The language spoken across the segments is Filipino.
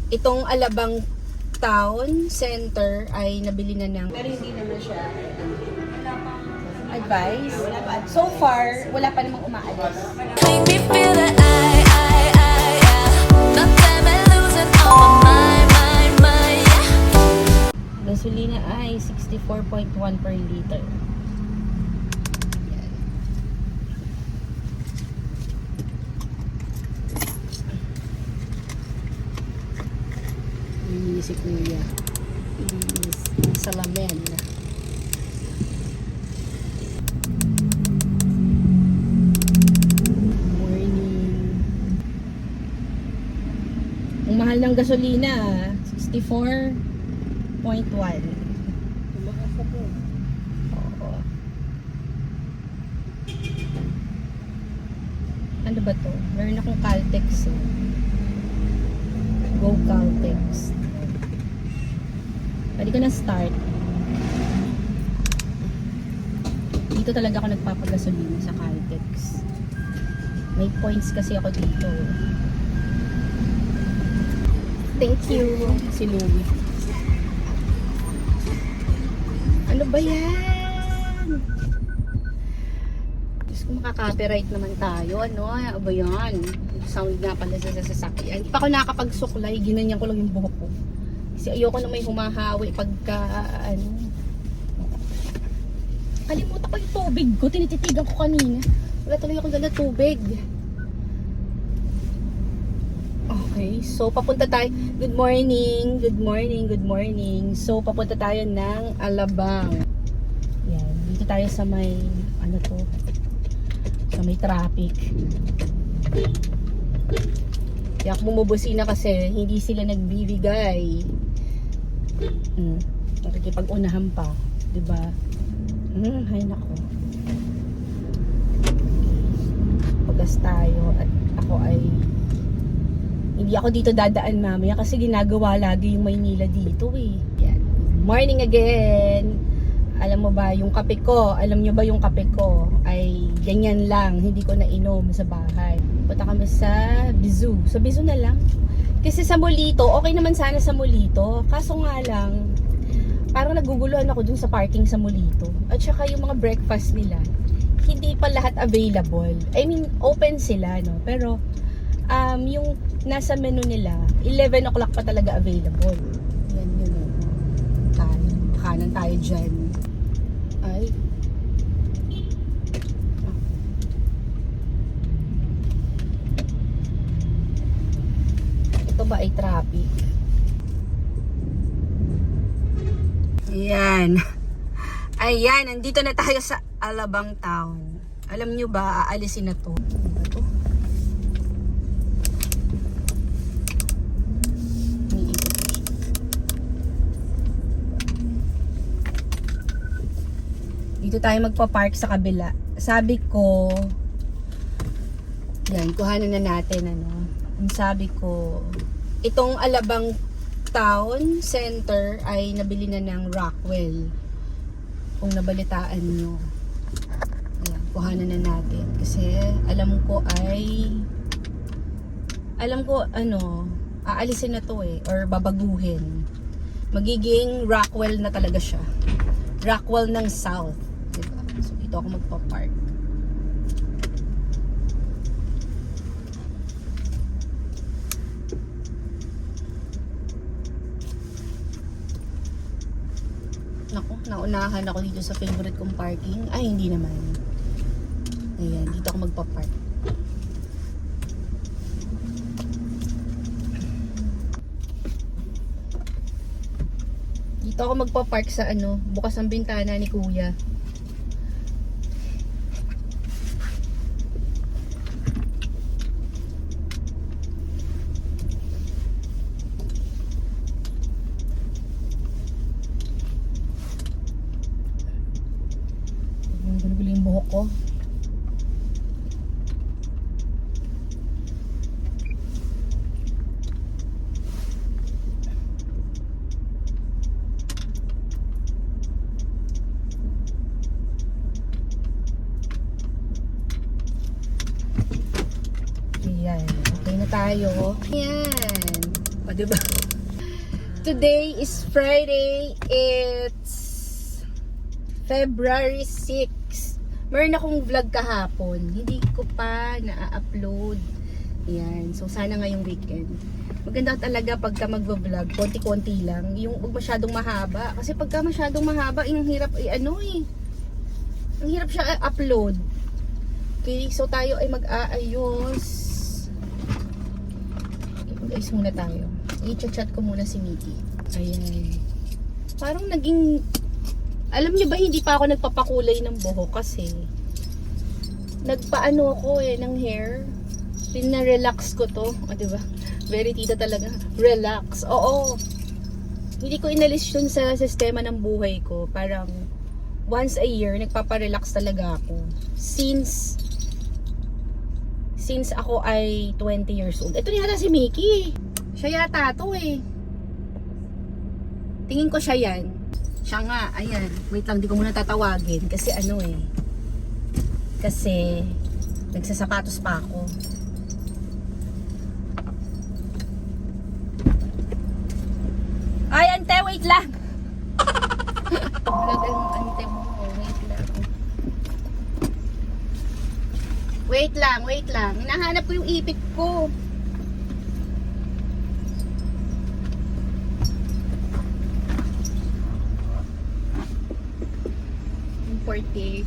Itong Alabang Town Center ay nabili na ng, pero hindi naman siya advice. So far, wala pa namang umaalis. Make me feel that the time I'm losing all my mind, yeah. Gasolina ay 64.1 per liter. Yan. Ini si Kuya. Inis salamin. Ang mahal ng gasolina, 64.1. Oo. Ano ba to? Meron akong Caltex. Go Caltex. Pwede ko na start. Dito talaga ako nagpapagasolina sa Caltex. May points kasi ako dito. Thank you. Si Louie. Ano ba yan? Diyos ko, makaka-copyright naman tayo. Ano ba yan? Sound nga pala sa sasakyan. Hindi pa ako nakakapagsuklay. Ginanyan ko lang yung buhok ko. Kasi ayoko na may humahawi pagka kalimutan ko yung tubig ko. Tinititigan ko kanina. Wala tuloy akong dala tubig. Okay, so papunta tayo. Good morning, good morning, good morning. So papunta tayo ng Alabang. Yan, dito tayo sa may ano to? Sa may traffic. Kaya ako bumubusina kasi hindi sila nagbibigay. Nakikipag-unahan pa, 'di ba? Hay nako. Pagas tayo at ako ay hindi ako dito dadaan mamaya kasi ginagawa lagi yung Maynila dito eh. Yan. Morning again. Alam mo ba yung kape ko? Alam nyo ba yung kape ko? Ay ganyan lang. Hindi ko nainom sa bahay. Punta kami sa Bizu. Sa Bizu na lang. Kasi sa Molito, okay naman sana sa Molito. Kaso nga lang, parang naguguluhan ako dun sa parking sa Molito. At saka yung mga breakfast nila, hindi pa lahat available. I mean, open sila, no? Pero, yung nasa menu nila, 11 o'clock pa talaga available. Yan yun. Kanan tayo dyan. Ay. Ito ba ay traffic? Ayan. Ayan, nandito na tayo sa Alabang Town. Alam nyo ba, aalisin na to. Ano ba to? Dito tayo magpa-park sa kabila. Sabi ko, yan, kuhanan na natin, ano. Ang sabi ko, itong Alabang Town Center ay nabili na ng Rockwell. Kung nabalitaan nyo. Ayan, kuhanan na natin. Kasi, alam ko, aalisin na to eh, or babaguhin. Magiging Rockwell na talaga siya. Rockwell ng South. Diba? So, dito ako magpa-park. Naku, naunahan ako dito sa favorite kong parking. Ay, hindi naman. Ayan, dito ako magpa-park. Dito ako magpa-park sa ano, bukas ang bintana ni Kuya. Gulo-gulo yung buhok ko. Ayan, okay na tayo. Ayan. diba? Today is Friday. It's February 6. Meron akong vlog kahapon. Hindi ko pa na-upload. Yan. So, sana ngayong weekend. Maganda talaga pagka magvo-vlog, konti-konti lang. Yung huwag masyadong mahaba. Kasi pagka masyadong mahaba, yung hirap, ang hirap siya upload. Okay, so tayo ay mag-aayos. Mag-ayos muna tayo. I-chat ko muna si Mickey. Ayan. Parang naging, alam niyo ba, hindi pa ako nagpapakulay ng buhok kasi nagpaano ko ng hair. Pina-relax ko to. O, diba? Very tita talaga. Relax. Oo. Hindi ko inalis yun sa sistema ng buhay ko. Parang once a year, nagpaparelax talaga ako. Since ako ay 20 years old. Ito yata si Mickey. Siya yata to eh. Tingin ko siya yan. Siya nga, ayan. Wait lang, di ko muna tatawagin. Kasi Kasi nagsasapatos pa ako. Ay, ante, wait lang. Ante mo, wait lang. Wait lang. Hinahanap ko yung ipit ko. Yung 40.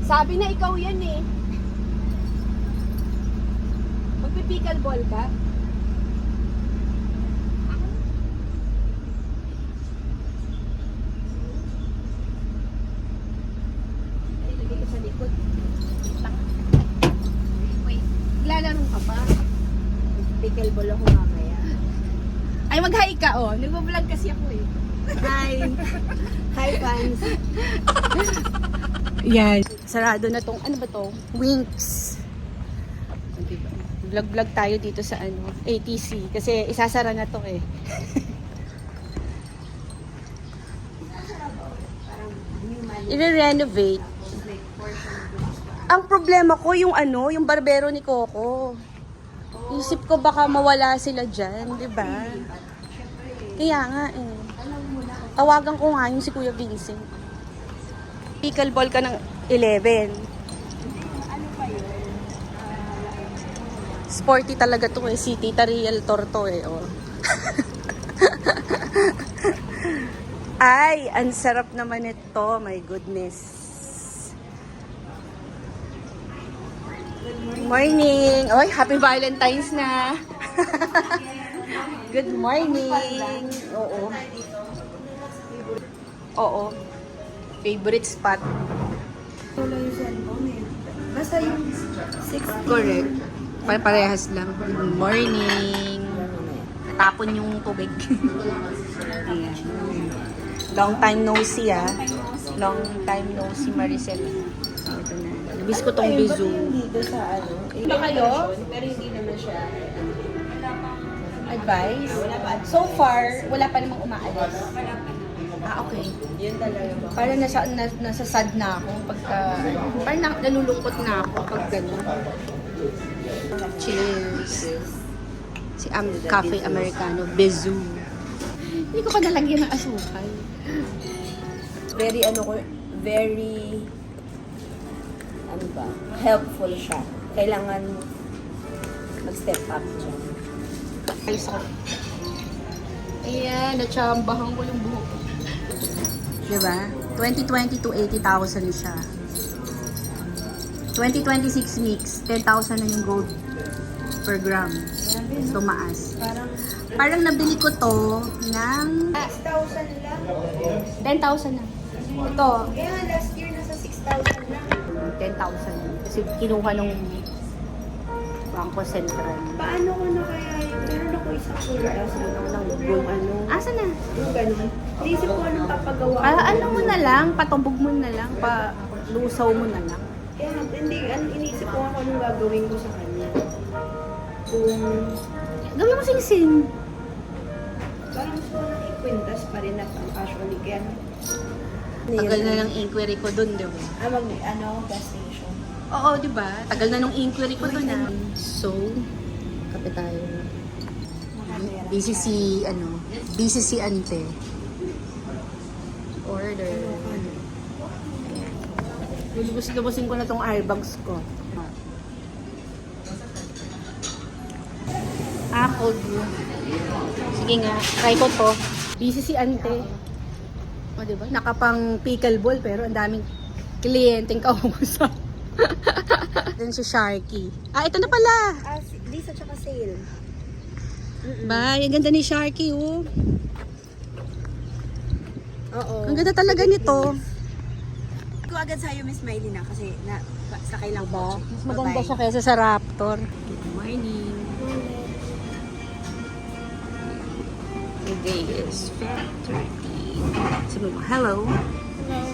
Sabi na ikaw yan eh. Magpipickleball ka? Ay, lagay ko sa likod. Wait, lalaro ka ba? Pickleball ako mamaya. Ay, mag-hi ka oh. Nagbablog kasi ako eh. Hi! Hi fans! Yan. Sarado na tong, ano ba to? Winx. Diba? Vlog-vlog tayo dito sa ATC. Kasi isasara na to eh. I-renovate. Ang problema ko yung yung barbero ni Coco. Isip ko baka mawala sila dyan, di ba? Kaya nga eh. Tawagan ko nga yung si Kuya Vincent. Pickleball ka ng 11. Sporty talaga to eh. Si Tita Realtor to eh. Oh. Ay, ang sarap naman ito. My goodness. Good morning. Oy, happy Valentine's na. Good morning. Oo. Oo. Favorite spot. Wala yung cellphone eh. Basta yung 6. Correct. Parehas lang. Good morning. Tapon yung tubig. Ayan. Long time no see ah. Long time no see Maricel. Ito na. Nabis ko tong bizu. Dito sa Ba kayo? Pero hindi naman siya. Advice? So far, wala pa namang umaalis. Ah, okay. Yun talaga ba? Parang nasa sad na ako pagka, parang nalulungkot na ako pag gano'n. Cheers. Si Cafe Americano, Bezu. Hindi ko pa nalagyan ng asukal. Very helpful siya. Kailangan mag-step up siya. Ayos ako. Ayan, natsambahan ko yung buhok. Diba? 2020 to 80,000 siya. 2026 mix, 10,000 na yung gold per gram. Tumaas. Parang nabili ko to ng 6,000 lang. 10,000 na. Ito, Kaya last year nasa 6,000 lang. 10,000. Kasi kinuha nung Bangko Sentral. Paano ko na kaya yung meron ako isang kultas yung Asa na? yung ganun. Naisip ko anong papagawa ko. Ano mo na lang, patubog mo na lang, lusaw mo na lang. Kaya hindi, inisip ko ako anong gagawin ko sa kanya. Kung Gawin mo sing-sing. parang gusto ko nang ikwintas pa rin na actually. Kaya Tagal na ng inquiry ko dun, di ba? Gas station. Oo, di ba? Tagal na nung inquiry ko dun. So, kape tayo. Busy si ante. Order. Ayan. Lubos-lubosin ko na tong airbags ko. Apple blue. Sige nga, try ko to. Busy si ante. O, diba? Nakapang pickleball pero ang daming kliyenteng kausap. Then si Sharky. Ito na pala. Lisa tsaka sale. Bye, ang ganda ni Sharky, oh. Oo. Ang ganda talaga nito. Ko agad sa'yo, Miss Miley na kasi sakay lang Diba? po. Mas maganda siya kaysa sa Raptor. Good morning. Today is Feb 30. Sabi mo, hello. Hello.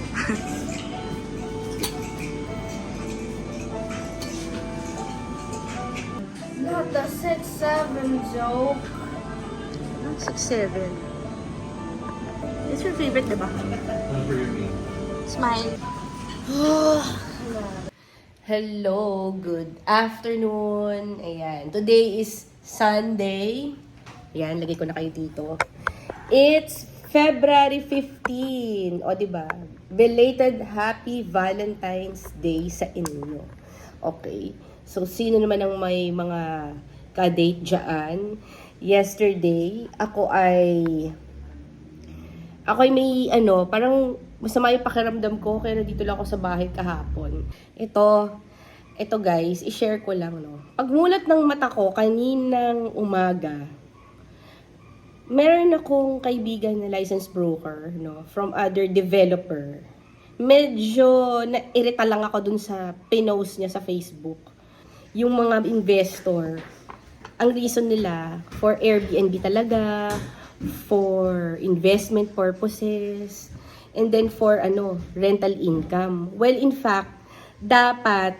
Not the 6-7 joke. 6'7". It's your favorite, diba? Smile. Hello, good afternoon. Ayan, today is Sunday. Ayan, lagay ko na kayo dito. It's February 15. O, diba? Belated Happy Valentine's Day sa inyo. Okay. So, sino naman ang may mga ka-date dyan? Yesterday, ako ay may parang masama yung pakiramdam ko kaya nandito lang ako sa bahay kahapon. Ito guys, i-share ko lang, no. Pagmulat ng mata ko kaninang umaga, meron akong kaibigan na licensed broker, no, from other developer. Medyo nairita lang ako dun sa pinost niya sa Facebook. Yung mga investor, ang reason nila for Airbnb talaga, for investment purposes, and then for rental income. Well, in fact, dapat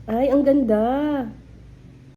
ay, ang ganda.